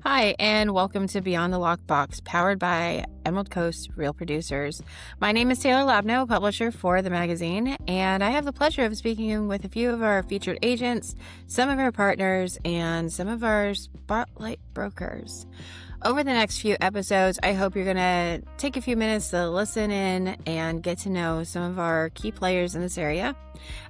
Hi, and welcome to Beyond the Lockbox, powered by Emerald Coast Real Producers. My name is Taylor Labno, publisher for the magazine, and I have the pleasure of speaking with a few of our featured agents, some of our partners, and some of our spotlight brokers. Over the next few episodes, I hope you're going to take a few minutes to listen in and get to know some of our key players in this area,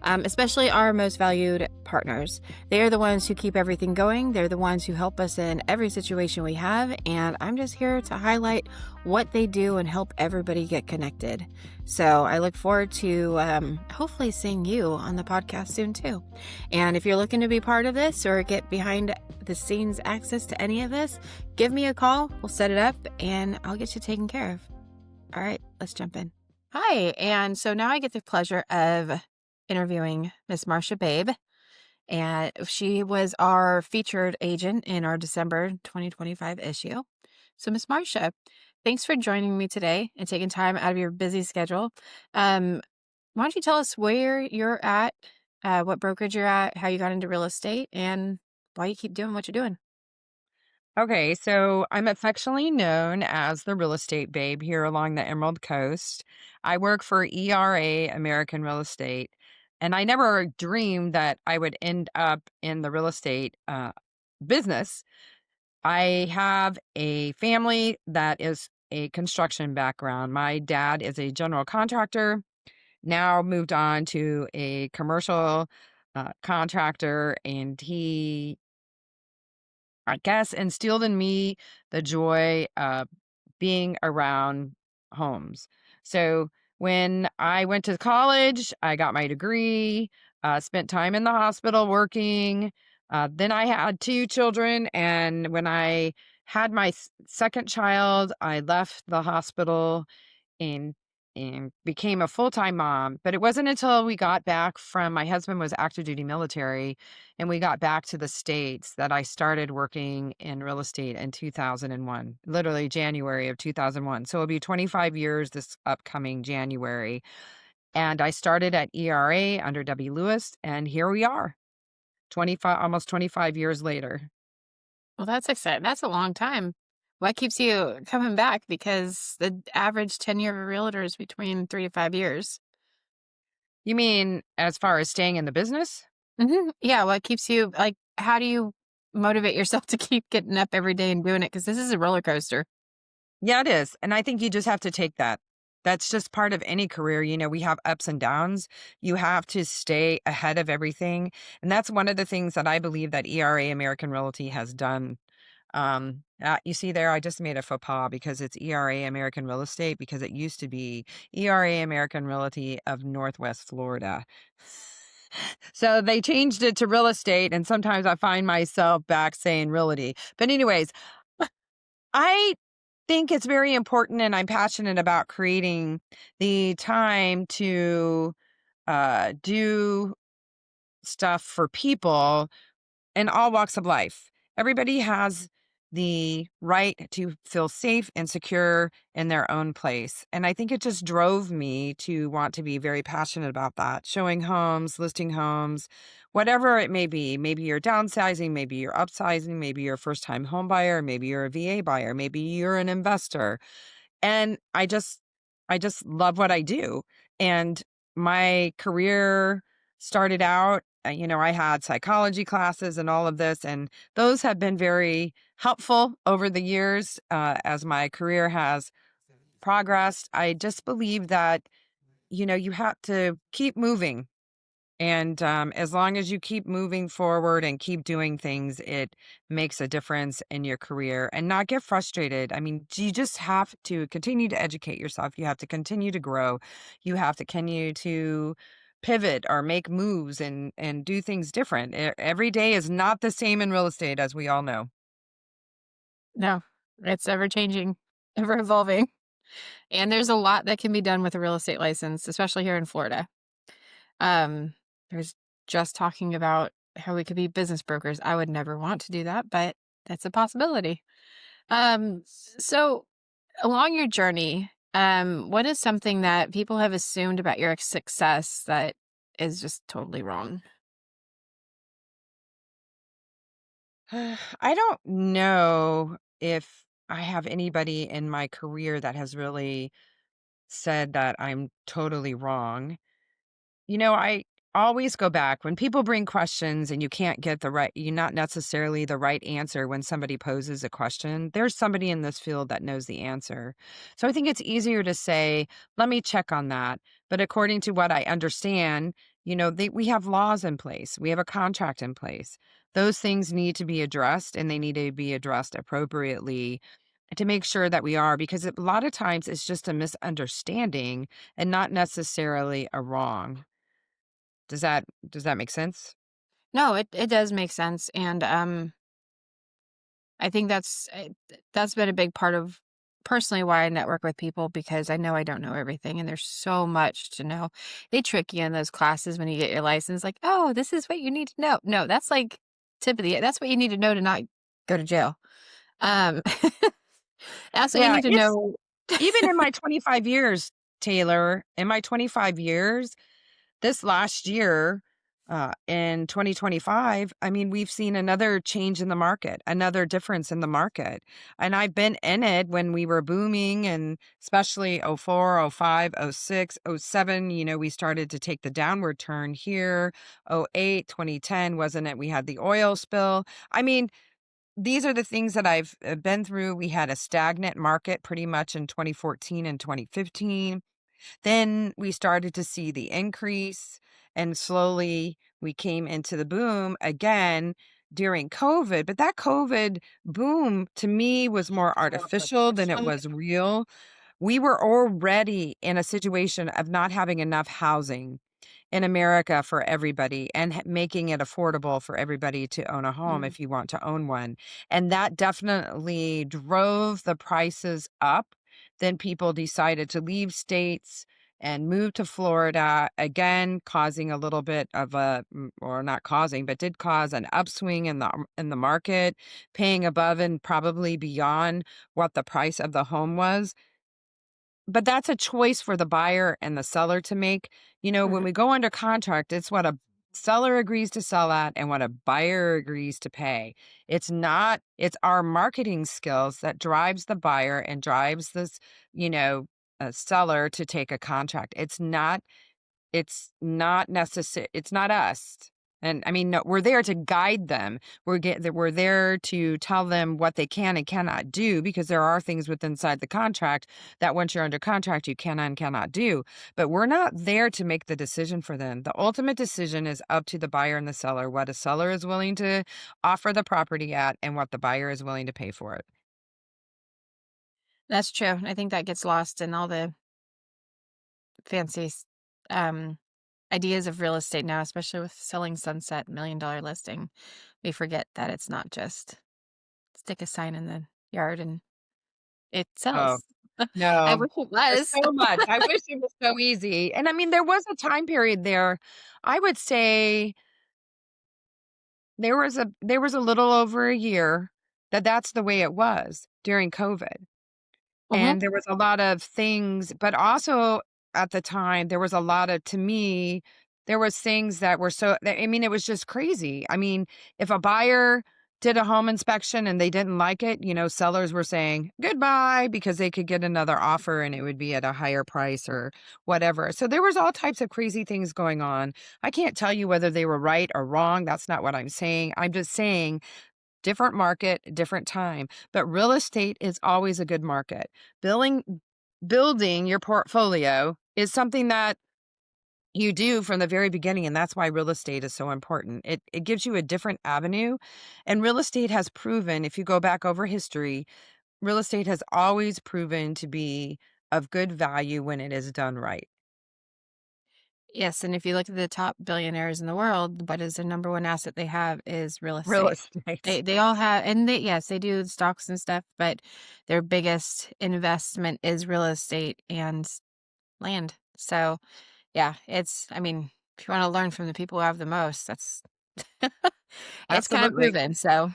especially our most valued partners. They are the ones who keep everything going. They're the ones who help us in every situation we have, and I'm just here to highlight what they do and help everybody get connected. So I look forward to hopefully seeing you on the podcast soon too. And if you're looking to be part of this or get behind the scenes access to any of this, give me a call. We'll set it up and I'll get you taken care of. All right, let's jump in. Hi. And so now I get the pleasure of interviewing Miss Marsha Babe. And she was our featured agent in our December 2025 issue. So Miss Marsha, thanks for joining me today and taking time out of your busy schedule. Why don't you tell us where you're at, what brokerage you're at, how you got into real estate, and why you keep doing what you're doing? Okay, so I'm affectionately known as the real estate babe here along the Emerald Coast. I work for ERA American Real Estate, and I never dreamed that I would end up in the real estate business. I have a family that is a construction background. My dad is a general contractor, now moved on to a commercial contractor, and he I guess, instilled in me the joy of being around homes. So when I went to college, I got my degree, spent time in the hospital working. Then I had two children. And when I had my second child, I left the hospital and became a full-time mom. But it wasn't until we got back from my husband was active duty military and we got back to the States that I started working in real estate in 2001, literally January of 2001. So it'll be 25 years this upcoming January. And I started at ERA under W. Lewis, and here we are, 25, almost 25 years later. Well, that's exciting. That's a long time. What keeps you coming back? Because the average tenure of a realtor is between 3 to 5 years. You mean as far as staying in the business? Yeah, what keeps you like? How do you motivate yourself to keep getting up every day and doing it? Because this is a roller coaster. Yeah, it is. And I think you just have to take that. That's just part of any career. We have ups and downs. You have to stay ahead of everything. And that's one of the things that I believe that ERA American Realty has done. You see there, I just made a faux pas because it's ERA American Real Estate because it used to be ERA American Realty of Northwest Florida. So they changed it to real estate. And sometimes I find myself back saying realty. But, anyways, I think it's very important and I'm passionate about creating the time to do stuff for people in all walks of life. Everybody has the right to feel safe and secure in their own place. And I think it just drove me to want to be very passionate about that, showing homes, listing homes, whatever it may be. Maybe you're downsizing, maybe you're upsizing, maybe you're a first time home buyer, maybe you're a VA buyer, maybe you're an investor. And I just love what I do. And my career started out, I had psychology classes and all of this, and those have been very helpful over the years as my career has progressed. I just believe that, you have to keep moving and as long as you keep moving forward and keep doing things, it makes a difference in your career and not get frustrated. I mean, you just have to continue to educate yourself. You have to continue to grow. You have to continue to pivot or make moves and do things different. Every day is not the same in real estate, as we all know. No, it's ever changing, ever evolving. And there's a lot that can be done with a real estate license, especially here in Florida. There's just talking about how we could be business brokers. I would never want to do that, but that's a possibility. So along your journey, what is something that people have assumed about your success that is just totally wrong? I don't know if I have anybody in my career that has really said that I'm totally wrong. I always go back when people bring questions and you can't get you're not necessarily the right answer when somebody poses a question. There's somebody in this field that knows the answer. So I think it's easier to say, let me check on that. But according to what I understand, we have laws in place, we have a contract in place. Those things need to be addressed and they need to be addressed appropriately to make sure that we are, because a lot of times it's just a misunderstanding and not necessarily a wrong. Does that make sense? No, it does make sense, and, I think that's been a big part of personally why I network with people because I know I don't know everything, and there's so much to know. They trick you in those classes when you get your license, like, "Oh, this is what you need to know." No, that's like tip of the that's what you need to know to not go to jail. Um, that's what you Yeah, need to it's know. even in my 25 years, Taylor, in my 25 years, this last year, in 2025, I mean, we've seen another change in the market, another difference in the market. And I've been in it when we were booming, and especially '04, '05, '06, '07, we started to take the downward turn here. '08, 2010, wasn't it? We had the oil spill. I mean, these are the things that I've been through. We had a stagnant market pretty much in 2014 and 2015. Then we started to see the increase, and slowly we came into the boom again during COVID. But that COVID boom to me was more artificial than it was real. We were already in a situation of not having enough housing in America for everybody, and making it affordable for everybody to own a home Mm, if you want to own one. And that definitely drove the prices up. Then people decided to leave states and move to Florida, again, causing a little bit of or not causing, but did cause an upswing in the market, paying above and probably beyond what the price of the home was. But that's a choice for the buyer and the seller to make. When mhm. we go under contract, it's what a seller agrees to sell at and what a buyer agrees to pay. It's our marketing skills that drives the buyer and drives this, you know, seller to take a contract. It's not necessary. It's not us. And I mean, no, we're there to guide them. We're there to tell them what they can and cannot do, because there are things within inside the contract that once you're under contract, you can and cannot do. But we're not there to make the decision for them. The ultimate decision is up to the buyer and the seller, what a seller is willing to offer the property at and what the buyer is willing to pay for it. That's true. I think that gets lost in all the fancy um, ideas of real estate now, especially with selling sunset $1 million listing. We forget that it's not just stick a sign in the yard and it Oh, sells. I no. wish it There's was. so much. I wish it was so easy. And I mean, there was a time period there. I would say there was a little over a year that's the way it was during COVID. Mhm. And there was a lot of things, but also at the time, there was a lot of to me, there was things that were I mean, it was just crazy. I mean, if a buyer did a home inspection and they didn't like it, sellers were saying goodbye because they could get another offer and it would be at a higher price or whatever. So there was all types of crazy things going on. I can't tell you whether they were right or wrong. That's not what I'm saying. I'm just saying different market, different time. But real estate is always a good market. Building your portfolio is something that you do from the very beginning, and that's why real estate is so important. It gives you a different avenue, and real estate has proven, if you go back over history, real estate has always proven to be of good value when it is done right. Yes, and if you look at the top billionaires in the world, what is the number one asset they have is real Real estate. estate. They all have, and yes, they do stocks and stuff, but their biggest investment is real estate and land. So, yeah, I mean, if you want to learn from the people who have the most, that's it's kind of Absolutely. proven. So,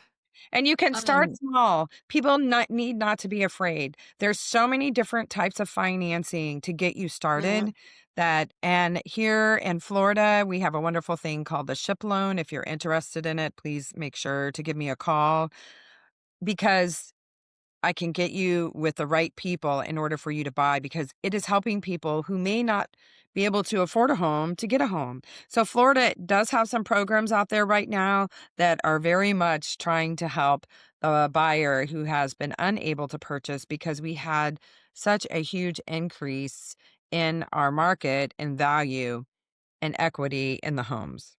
And you can start um, small. People need not to be afraid. There's so many different types of financing to get you mhm. started And here in Florida, we have a wonderful thing called the ship loan. If you're interested in it, please make sure to give me a call because I can get you with the right people in order for you to buy because it is helping people who may not be able to afford a home to get a home. So Florida does have some programs out there right now that are very much trying to help the buyer who has been unable to purchase because we had such a huge increase in our market and value and equity in the homes.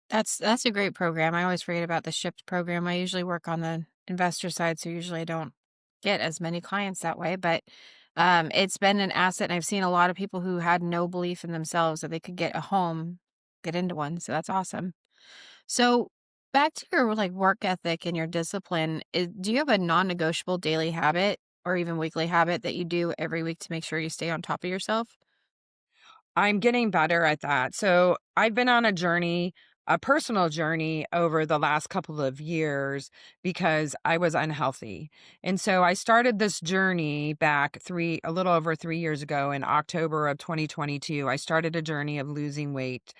That's a great program. I always forget about the Shipped program. I usually work on the investor side, so usually I don't get as many clients that way, but it's been an asset, and I've seen a lot of people who had no belief in themselves that they could get a home, get into one, so that's awesome. So, back to your, like, work ethic and your discipline, do you have a non-negotiable daily habit or even weekly habit that you do every week to make sure you stay on top of yourself? I'm getting better at that. So I've been on a journey, a personal journey over the last couple of years because I was unhealthy. And so I started this journey back a little over 3 years ago in October of 2022. I started a journey of losing weight,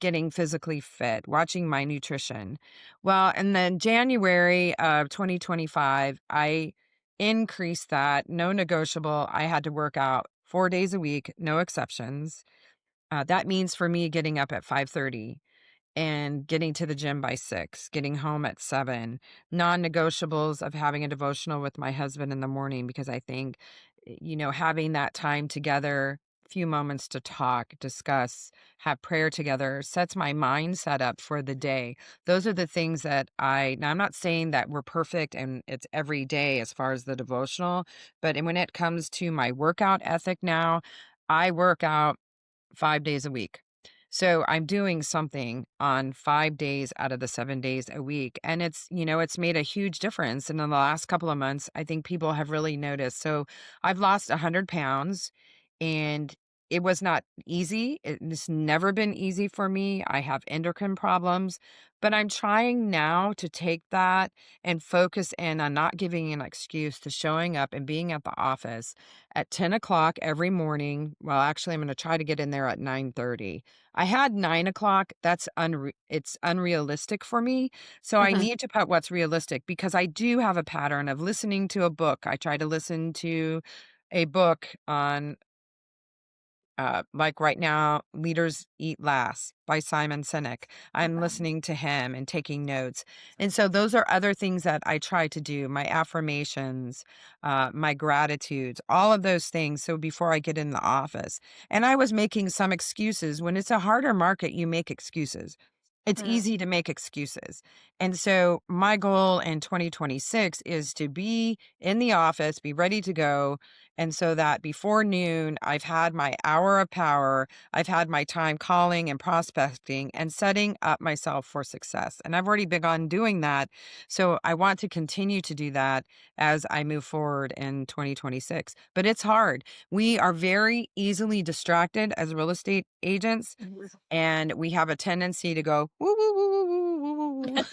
getting physically fit, watching my nutrition. Well, and then January of 2025, I increased that, no negotiable. I had to work out 4 days a week, no exceptions. That means for me getting up at 5:30 and getting to the gym by 6, getting home at 7. Non-negotiables of having a devotional with my husband in the morning because I think, having that time together, few moments to talk, discuss, have prayer together sets my mindset up for the day. Those are the things that now I'm not saying that we're perfect and it's every day as far as the devotional, but when it comes to my workout ethic now, I work out 5 days a week. So I'm doing something on 5 days out of the 7 days a week, and it's made a huge difference, and in the last couple of months, I think people have really noticed. So I've lost 100 pounds, and it was not easy. It's never been easy for me. I have endocrine problems, but I'm trying now to take that and focus in on not giving an excuse to showing up and being at the office at 10 o'clock every morning. Well, actually, I'm going to try to get in there at 9:30. I had 9 o'clock. It's unrealistic for me. So I Mhm. need to put what's realistic because I do have a pattern of listening to a book. I try to listen to a book on like right now, Leaders Eat Last by Simon Sinek. I'm listening to him and taking notes. And so those are other things that I try to do, my affirmations, my gratitudes, all of those things. So before I get in the office, and I was making some excuses. When it's a harder market, you make excuses. It's Mhm. easy to make excuses. And so my goal in 2026 is to be in the office, be ready to go, and so that before noon, I've had my hour of power. I've had my time calling and prospecting and setting up myself for success. And I've already begun doing that. So I want to continue to do that as I move forward in 2026. But it's hard. We are very easily distracted as real estate agents, and we have a tendency to go, woo, woo, woo, woo, woo, woo, woo, woo.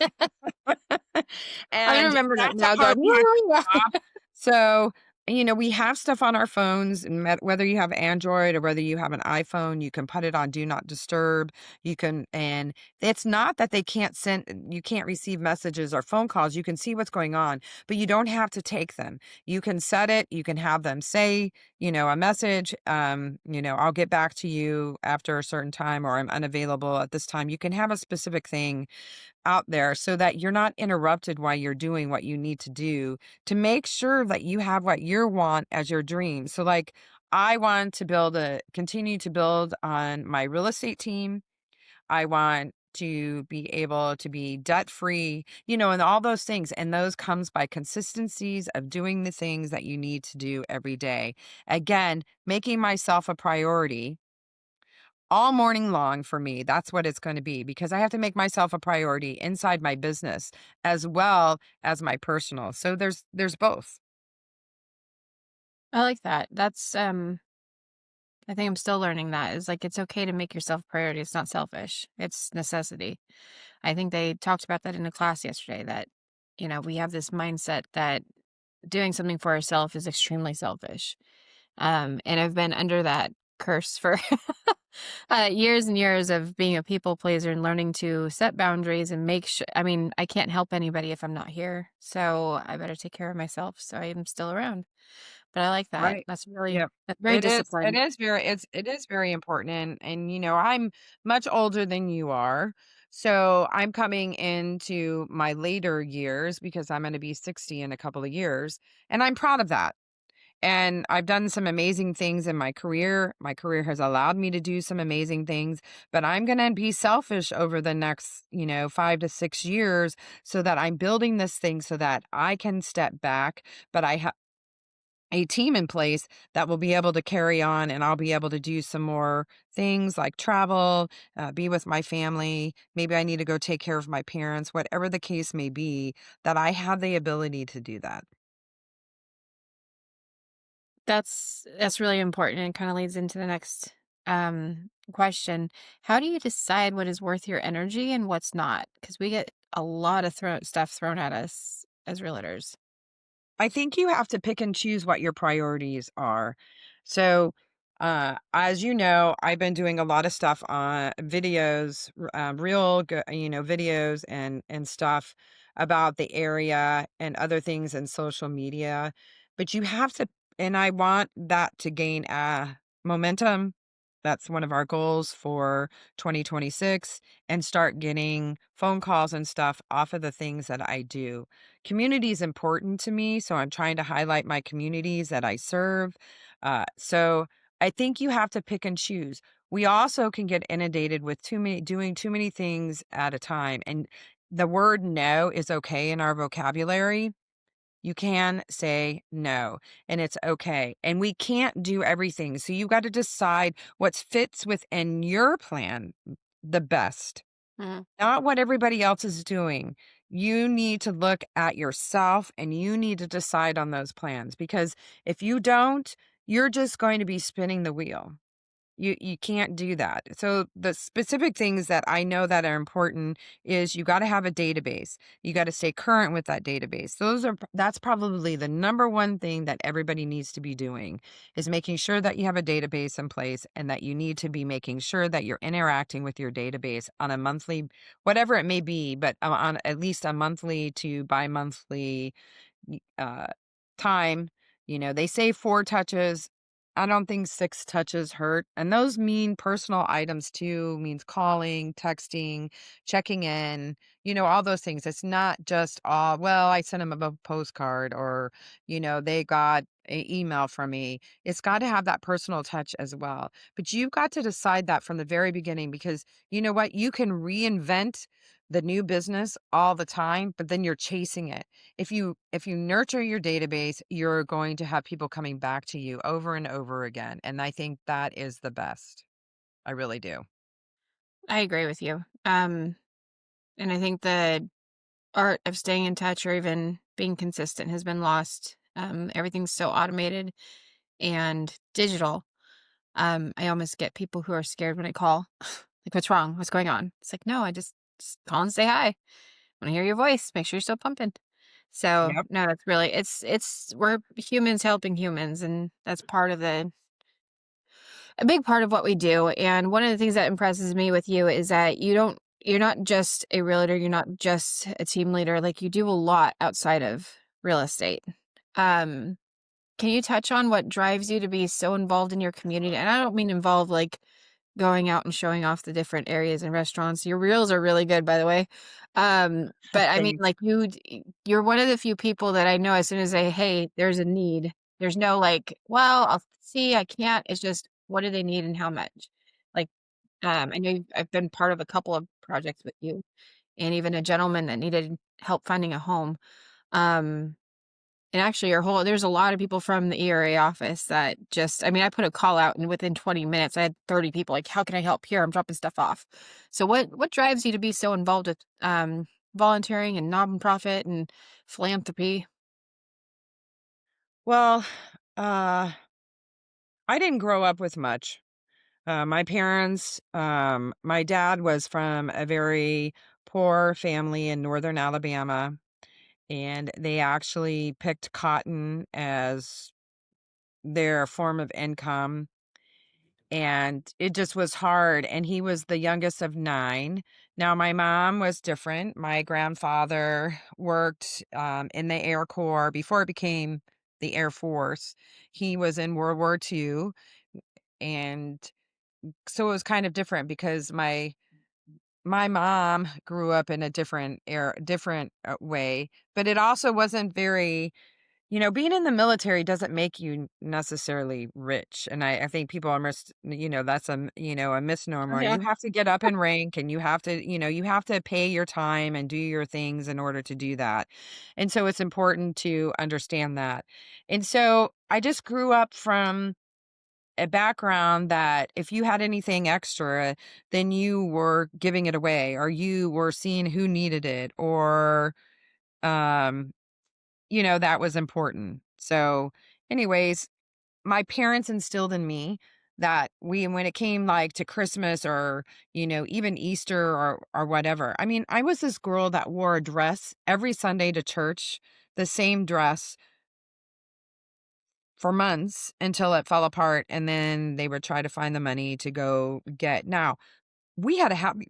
I And remember that that's a now hard going, one to stop. So, we have stuff on our phones, and whether you have Android or whether you have an iPhone, you can put it on Do Not Disturb. And it's not that you can't receive messages or phone calls. You can see what's going on, but you don't have to take them. You can set it, you can have them say, a message, I'll get back to you after a certain time, or I'm unavailable at this time. You can have a specific thing out there so that you're not interrupted while you're doing what you need to do to make sure that you have what you want as your dream. So like I want to continue to build on my real estate team. I want to be able to be debt free, and all those things. And those comes by consistencies of doing the things that you need to do every day. Again, making myself a priority all morning long for me. That's what it's going to be because I have to make myself a priority inside my business as well as my personal. So there's both. I like that. I think I'm still learning that. Is like it's okay to make yourself a priority. It's not selfish. It's necessity. I think they talked about that in a class yesterday that, we have this mindset that doing something for ourselves is extremely selfish. And I've been under that curse for years and years of being a people pleaser and learning to set boundaries and make sure. I mean, I can't help anybody if I'm not here, so I better take care of myself so I am still around. But I like that. Right. That's Yep. very It disciplined. is very it is very important, and I'm much older than you are. So I'm coming into my later years because I'm going to be 60 in a couple of years, and I'm proud of that. And I've done some amazing things in my career. My career has allowed me to do some amazing things, but I'm going to be selfish over the next, 5 to 6 years so that I'm building this thing so that I can step back, but I have a team in place that will be able to carry on, and I'll be able to do some more things like travel, be with my family. Maybe I need to go take care of my parents, whatever the case may be, that I have the ability to do that. That's really important and kind of leads into the next question. How do you decide what is worth your energy and what's not? Because we get a lot of stuff thrown at us as realtors. I think you have to pick and choose what your priorities are. So, as you know, I've been doing a lot of stuff on videos, videos and stuff about the area and other things in social media. But you have to, and I want that to gain momentum. That's one of our goals for 2026, and start getting phone calls and stuff off of the things that I do. Community is important to me, so I'm trying to highlight my communities that I serve. So I think you have to pick and choose. We also can get inundated with doing too many things at a time, and the word no is okay in our vocabulary. You can say no, and it's okay. And we can't do everything. So you got to decide what fits within your plan the best, Mhm. not what everybody else is doing. You need to look at yourself and you need to decide on those plans, because if you don't, you're just going to be spinning the wheel. You can't do that. So the specific things that I know that are important is you got to have a database. You got to stay current with that database. That's probably the number one thing that everybody needs to be doing, is making sure that you have a database in place, and that you need to be making sure that you're interacting with your database on a monthly, whatever it may be, but on at least a monthly to bi-monthly uh, time. They say 4 touches. I don't think 6 touches hurt. And those mean personal items too, means calling, texting, checking in, all those things. It's not just, well, I sent them a postcard, or, they got an email from me. It's got to have that personal touch as well. But you've got to decide that from the very beginning, because you know what? You can reinvent the new business all the time, but then you're chasing it. If you nurture your database, you're going to have people coming back to you over and over again, and I think that is the best. I really do. I agree with you. And I think the art of staying in touch or even being consistent has been lost. Everything's so automated and digital. I almost get people who are scared when I call. Like, what's wrong? What's going on? It's like, no, I just call and say hi. When I hear your voice, make sure you're still pumping. So Yep. no, that's really it's we're humans helping humans, and that's part of a big part of what we do. And one of the things that impresses me with you is that you're not just a realtor, you're not just a team leader, like you do a lot outside of real estate. Um, can you touch on what drives you to be so involved in your community? And I don't mean involved like going out and showing off the different areas and restaurants. Your reels are really good, by the way. But I mean, Thanks. like you're one of the few people that I know as soon as hey, there's a need. There's no like, well, I'll see, I can't. It's just what do they need and how much? Like, I know I've been part of a couple of projects with you, and even a gentleman that needed help finding a home. Um, and actually, there's a lot of people from the ERA office that just, I mean, I put a call out and within 20 minutes, I had 30 people like, how can I help here? I'm dropping stuff off. So what drives you to be so involved with volunteering and nonprofit and philanthropy? Well, uh, I didn't grow up with much. My dad was from a very poor family in northern Alabama, and they actually picked cotton as their form of income, and it just was hard, and he was the youngest of 9. Now, my mom was different. My grandfather worked, in the Air Corps before it became the Air Force. He was in World War II, and so it was kind of different because my mom grew up in a different, way, but it also wasn't very. Being in the military doesn't make you necessarily rich, and I think people are that's a Oh, misnomer. yeah. You have to get up in rank, and you have to pay your time and do your things in order to do that, and so it's important to understand that. And so, I just grew up from a background that if you had anything extra, then you were giving it away, or you were seeing who needed it, or, um that was important. So, anyways, my parents instilled in me that when it came like to Christmas, or, even Easter, or whatever. I mean, I was this girl that wore a dress every Sunday to church, the same dress for months until it fell apart. And then they would try to find the money to go get. Now, we had a happy,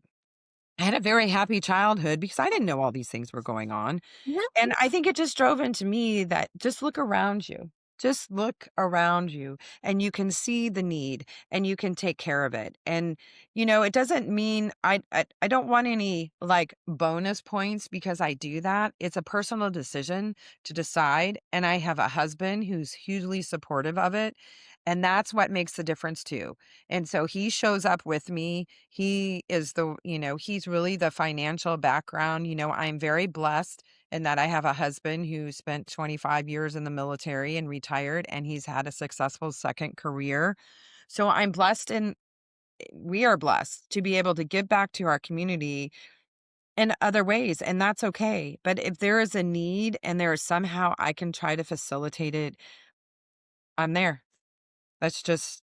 I had a very happy childhood because I didn't know all these things were going on. Yeah. And I think it just drove into me that just look around you. Just look around you, and you can see the need, and you can take care of it. And it doesn't mean I don't want any like bonus points because I do that. It's a personal decision to decide, and I have a husband who's hugely supportive of it, and that's what makes the difference too. And so he shows up with me. He is he's really the financial background. I'm very blessed and that I have a husband who spent 25 years in the military and retired, and he's had a successful second career. So I'm blessed, and we are blessed to be able to give back to our community in other ways, and that's okay. But if there is a need and there is somehow I can try to facilitate it, I'm there. That's just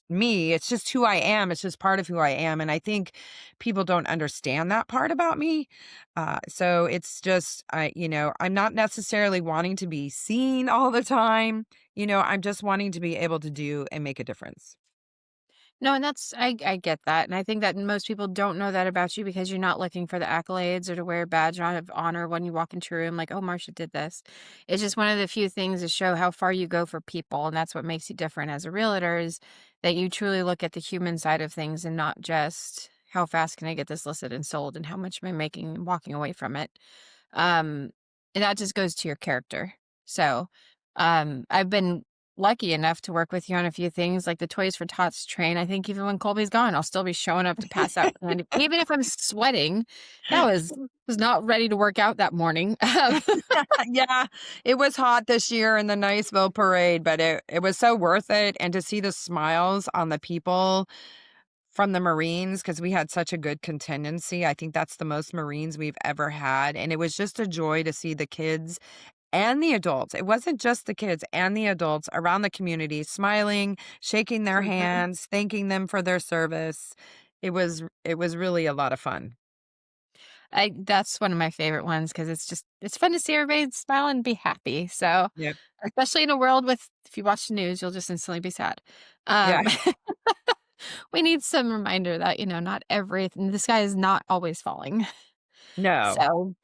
me. It's just who I am. It's just part of who I am, and I think people don't understand that part about me. So it's just I'm not necessarily wanting to be seen all the time. I'm just wanting to be able to do and make a difference. No, and I get that, and I think that most people don't know that about you because you're not looking for the accolades or to wear a badge of honor when you walk into a room like, "Oh, Marsha did this." It's just one of the few things to show how far you go for people, and that's what makes you different as a realtor is that you truly look at the human side of things and not just, "How fast can I get this listed and sold, and how much am I making walking away from it?" Um, and that just goes to your character. So, I've been lucky enough to work with you on a few things like the Toys for Tots train. I think even when Colby's gone, I'll still be showing up to pass out candy. Even if I'm sweating, that was not ready to work out that morning. Yeah, it was hot this year in the Niceville parade, but it was so worth it, and to see the smiles on the people from the Marines, because we had such a good contingency. I think that's the most Marines we've ever had, and it was just a joy to see the kids and the adults. It wasn't just the kids and the adults around the community smiling, shaking their Mhm. hands, thanking them for their service. It was really a lot of fun. I That's one of my favorite ones because it's fun to see everybody smile and be happy. So, Yep. especially in a world with if you watch the news, you'll just instantly be sad. Yeah. Um, we need some reminder that, not everything the sky is not always falling. No. So,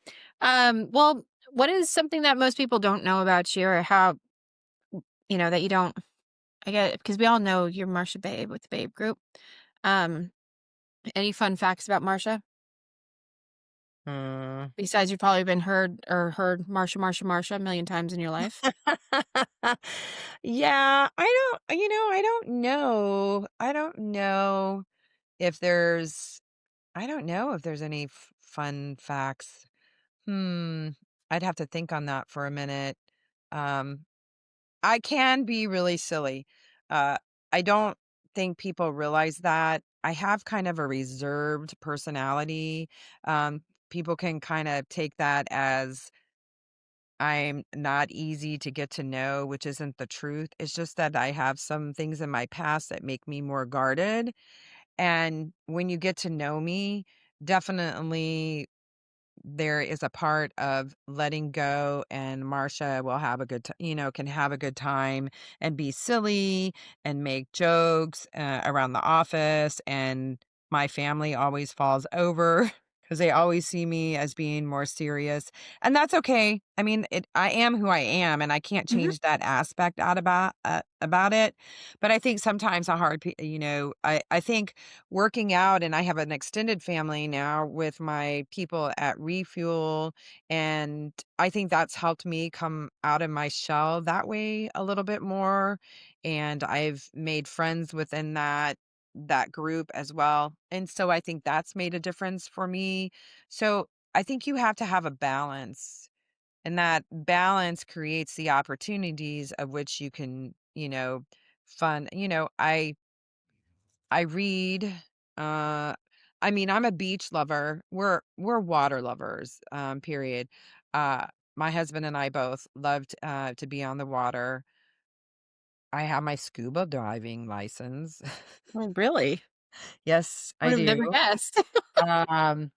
well, what is something that most people don't know about you or how, that you don't I get it because we all know you're Marsha Babe with the Babe Group. Um, any fun facts about Marsha? Mm. Besides you've probably been heard Marsha, Marsha, Marsha a million times in your life. Yeah, I don't know. If there's I don't know if there's any fun facts. Hmm. I'd have to think on that for a minute. Um, I can be really silly. Uh, I don't think people realize that. I have kind of a reserved personality. People can kind of take that as I'm not easy to get to know, which isn't the truth. It's just that I have some things in my past that make me more guarded. And when you get to know me, definitely there is a part of letting go, and Marsha will have a good can have a good time and be silly and make jokes around the office, and my family always falls over because they always see me as being more serious, and that's okay. I mean, I am who I am, and I can't Mhm. change that aspect out about it. But I think sometimes a hard, I think working out, and I have an extended family now with my people at Refuel, and I think that's helped me come out of my shell that way a little bit more, and I've made friends within that group as well, and so I think that's made a difference for me. So, I think you have to have a balance, and that balance creates the opportunities of which you can, fun I read, uh, I mean, I'm a beach lover. We're water lovers, period. Uh, my husband and I both loved, to be on the water. I have my scuba diving license. Oh, really? Yes, Would I have do. never guessed. Um,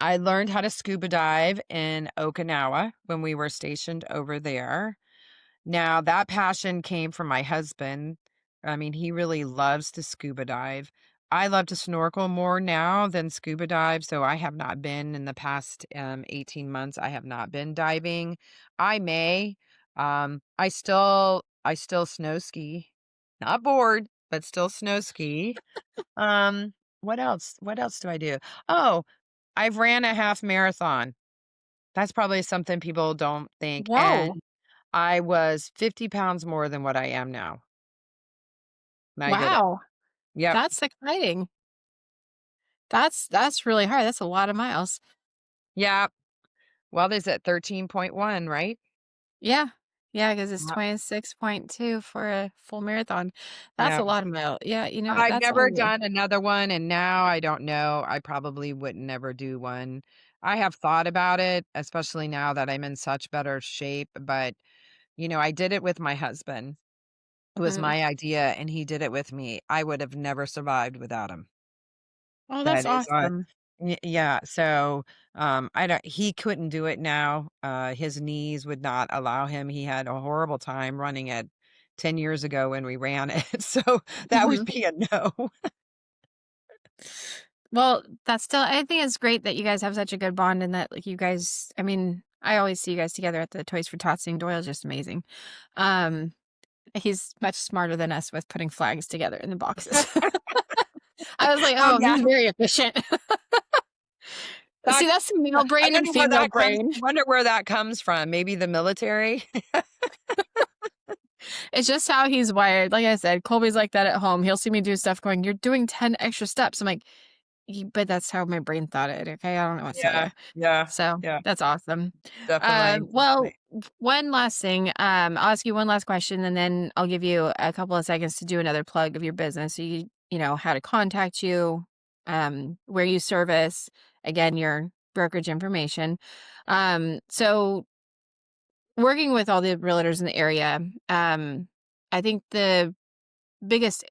I learned how to scuba dive in Okinawa when we were stationed over there. Now, that passion came from my husband. I mean, he really loves to scuba dive. I love to snorkel more now than scuba dive, so I have not been in the past 18 months. I have not been diving. I may. I still snow ski. Not board, but still snow ski. Um, what else? What else do I do? Oh, I've ran a half marathon. That's probably something people don't think. And Whoa. I was 50 pounds more than what I am now. And I did it. Wow. Yep. That's exciting. That's really hard. That's a lot of miles. Yep. Well, is it 13.1, right? Yeah. Yeah, because it's Yep. 26.2 for a full marathon. That's a Yep. lot of mile. Yeah, But I've that's never only done another one, and now I don't know. I probably would never do one. I have thought about it, especially now that I'm in such better shape, but I did it with my husband. It was Mhm. my idea, and he did it with me. I would have never survived without him. Oh, that's That is awesome. yeah, so, I don't he couldn't do it now, his knees would not allow him. He had a horrible time running it 10 years ago when we ran it, so that would Mhm. be a no. Well, that's still I think it's great that you guys have such a good bond and that, like, you guys I mean, I always see you guys together at the Toys for Tots thing. Doyle's just amazing. Um, he's much smarter than us with putting flags together in the boxes. I was like, Oh, "Oh, yeah, he's very efficient." that See, that's the male I brain and wonder where female that comes brain. wonder where that comes from, maybe the military? It's just how he's wired. Like I said, Colby's like that at home. He'll see me do stuff going, "You're doing 10 extra steps." I'm like, But that's how my brain thought it, okay? I don't know what to tell Yeah, you." yeah, So, yeah, that's awesome. definitely, Well, definitely. one last thing, I'll ask you one last question, and then I'll give you a couple of seconds to do another plug of your business, so how to contact you, where you service, again, your brokerage information. So working with all the realtors in the area, I think the biggest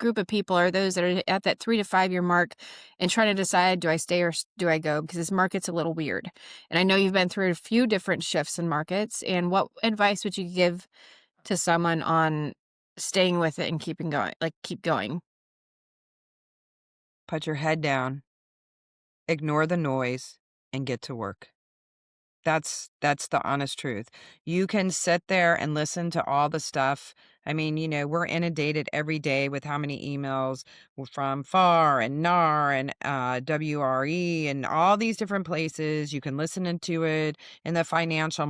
group of people are those that are at that 3 to 5 year mark and trying to decide, do I stay or do I go? Because this market's a little weird. And I know you've been through a few different shifts in markets. And what advice would you give to someone on staying with it and keeping going, like keep going? Put your head down, ignore the noise, and get to work. That's the honest truth. You can sit there and listen to all the stuff. I mean, we're inundated every day with how many emails from FAR and NAR and WRE and all these different places. You can listen into it in the financial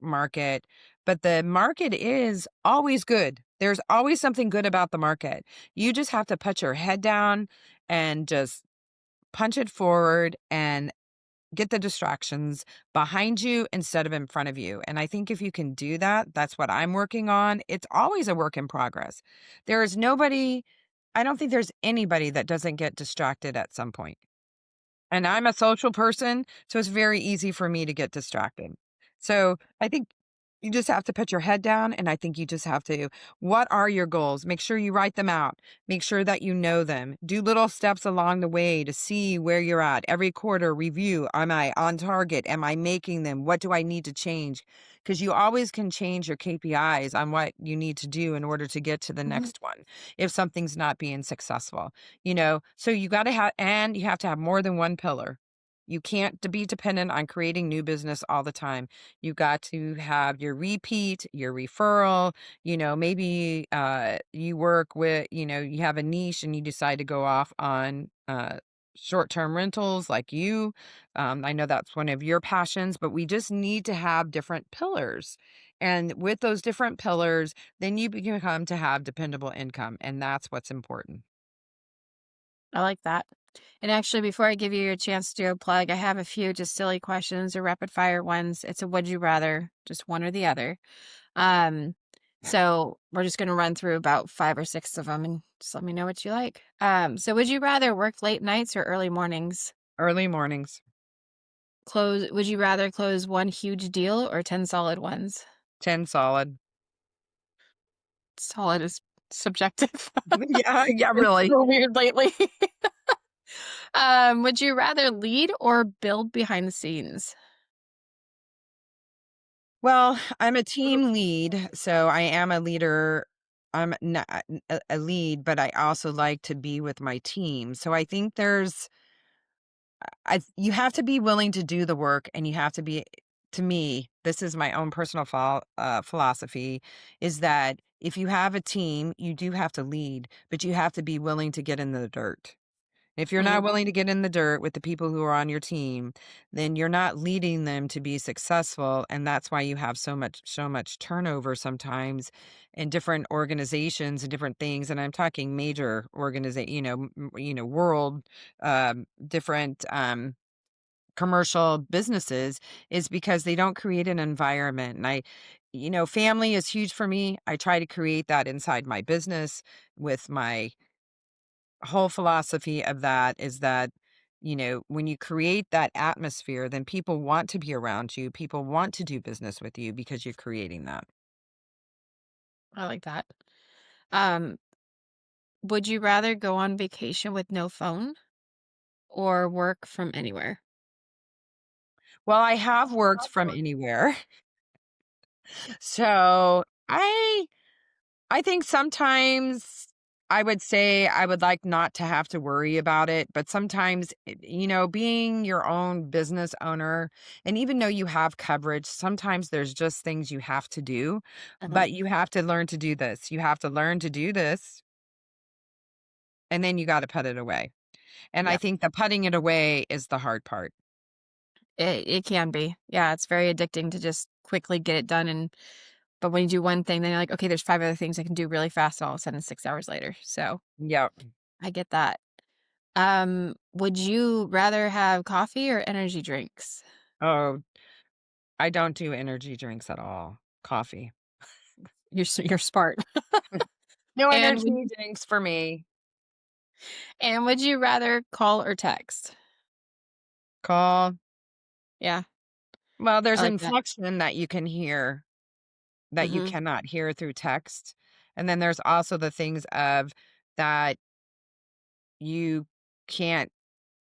market, but the market is always good. There's always something good about the market. You just have to put your head down and just punch it forward and get the distractions behind you instead of in front of you. And I think if you can do that, that's what I'm working on. It's always a work in progress. There is nobody, I don't think there's anybody that doesn't get distracted at some point. And I'm a social person, so it's very easy for me to get distracted. So I think You just have to put your head down, and I think you just have to what are your goals? Make sure you write them out. Make sure that you know them. Do little steps along the way to see where you're at. Every quarter review, am I on target? Am I making them? What do I need to change? Because you always can change your KPIs on what you need to do in order to get to the Mhm. next one if something's not being successful. So you got to have and you have to have more than one pillar. You can't be dependent on creating new business all the time. You got to have your repeat, your referral, maybe you work with, you have a niche and you decide to go off on short-term rentals like you. I know that's one of your passions, but we just need to have different pillars. And with those different pillars, then you become to have dependable income. And that's what's important. I like that. And actually, before I give you your chance to do a plug, I have a few just silly questions or rapid fire ones. It's a would you rather, just one or the other. Um, so we're just gonna run through about 5 or 6 of them and just let me know what you like. So would you rather work late nights or early mornings? Early mornings, Would you rather close one huge deal or 10 solid ones? 10 solid. Solid is subjective. Yeah, yeah, It's really. so weird lately. Would you rather lead or build behind the scenes? Well, I'm a team lead, so I am a leader. I'm not a lead, but I also like to be with my team. So I think you have to be willing to do the work, and you have to be. To me, this is my own personal philosophy: is that if you have a team, you do have to lead, but you have to be willing to get in the dirt. If you're not Mhm. willing to get in the dirt with the people who are on your team, then you're not leading them to be successful, and that's why you have so much turnover sometimes in different organizations and different things. And I'm talking major organization, world, different commercial businesses, is because they don't create an environment. And family is huge for me. I try to create that inside my business with my whole philosophy of that is that, when you create that atmosphere, then people want to be around you. People want to do business with you because you're creating that. I like that. Um, would you rather go on vacation with no phone or work from anywhere? Well, I have worked from anywhere. So I think sometimes I would say I would like not to have to worry about it, but sometimes, being your own business owner, and even though you have coverage, sometimes there's just things you have to do, Uh-huh. but you have to learn to do this. You have to learn to do this, and then you got to put it away. And I Yep. think the putting it away is the hard part. It can be. Yeah, it's very addicting to just quickly get it done but when you do one thing, then you're like, okay, there's 5 other things I can do really fast, and all of a sudden it's 6 hours later. So Yep. I get that. Would you rather have coffee or energy drinks? Oh, I don't do energy drinks at all. Coffee. You're smart. No And would energy drinks for me. and would you rather call or text? Call. Yeah, Well, I there's like that. inflection that you can hear that you Mhm. cannot hear through text. And then there's also the things of that you can't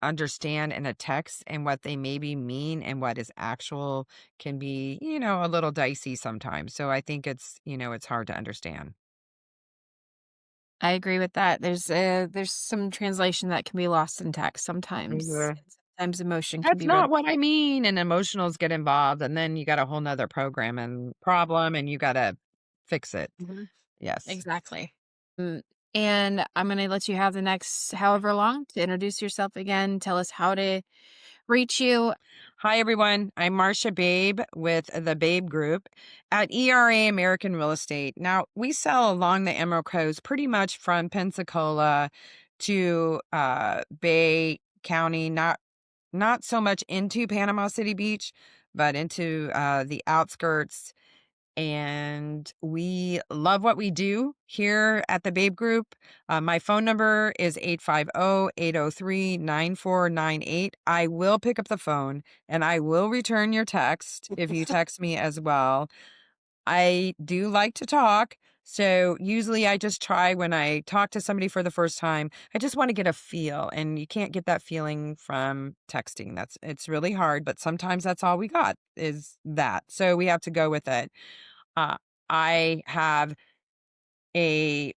understand in a text, and what they maybe mean and what is actual can be, a little dicey sometimes. So I think it's hard to understand. I agree with that. There's some translation that can be lost in text sometimes, Mhm. and sometimes emotion can That's be read. not what I mean. And emotionals get involved, and then you got a whole nother program and problem, and you got to fix it. Mhm. Yes. Exactly. And I'm gonna let you have the next however long to introduce yourself again, tell us how to reach you. Hi, everyone. I'm Marsha Babe with the Babe Group at ERA American Real Estate. Now, we sell along the Emerald Coast, pretty much from Pensacola to Bay County, not so much into Panama City Beach, but into the outskirts. And we love what we do here at the Babe Group. My phone number is 850-803-9498. I will pick up the phone and I will return your text if you text me as well. I do like to talk. So usually I just try when I talk to somebody for the first time, I just want to get a feel. And you can't get that feeling from texting. It's really hard, but sometimes that's all we got is that. So we have to go with it. Uh, I have a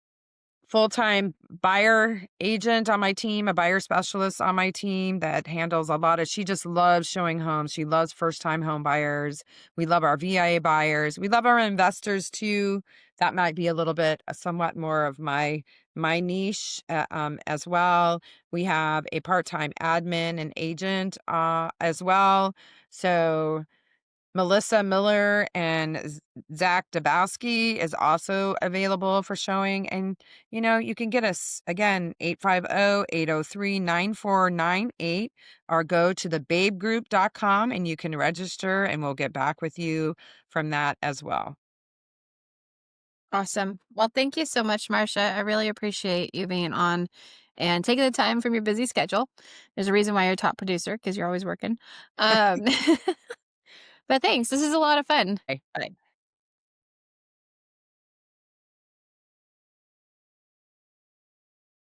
full-time buyer agent on my team, a buyer specialist on my team that handles a lot of she just loves showing homes. She loves first-time home buyers. We love our VIA buyers. We love our investors too. That might be a little bit somewhat more of my niche as well. We have a part-time admin and agent as well. So Melissa Miller and Zach Dabowski is also available for showing. And, you can get us again, 850-803-9498, or go to thebabegroup.com and you can register and we'll get back with you from that as well. Awesome. Well, thank you so much, Marsha. I really appreciate you being on and taking the time from your busy schedule. There's a reason why you're a top producer because you're always working. Um, but thanks. This is a lot of fun. Okay.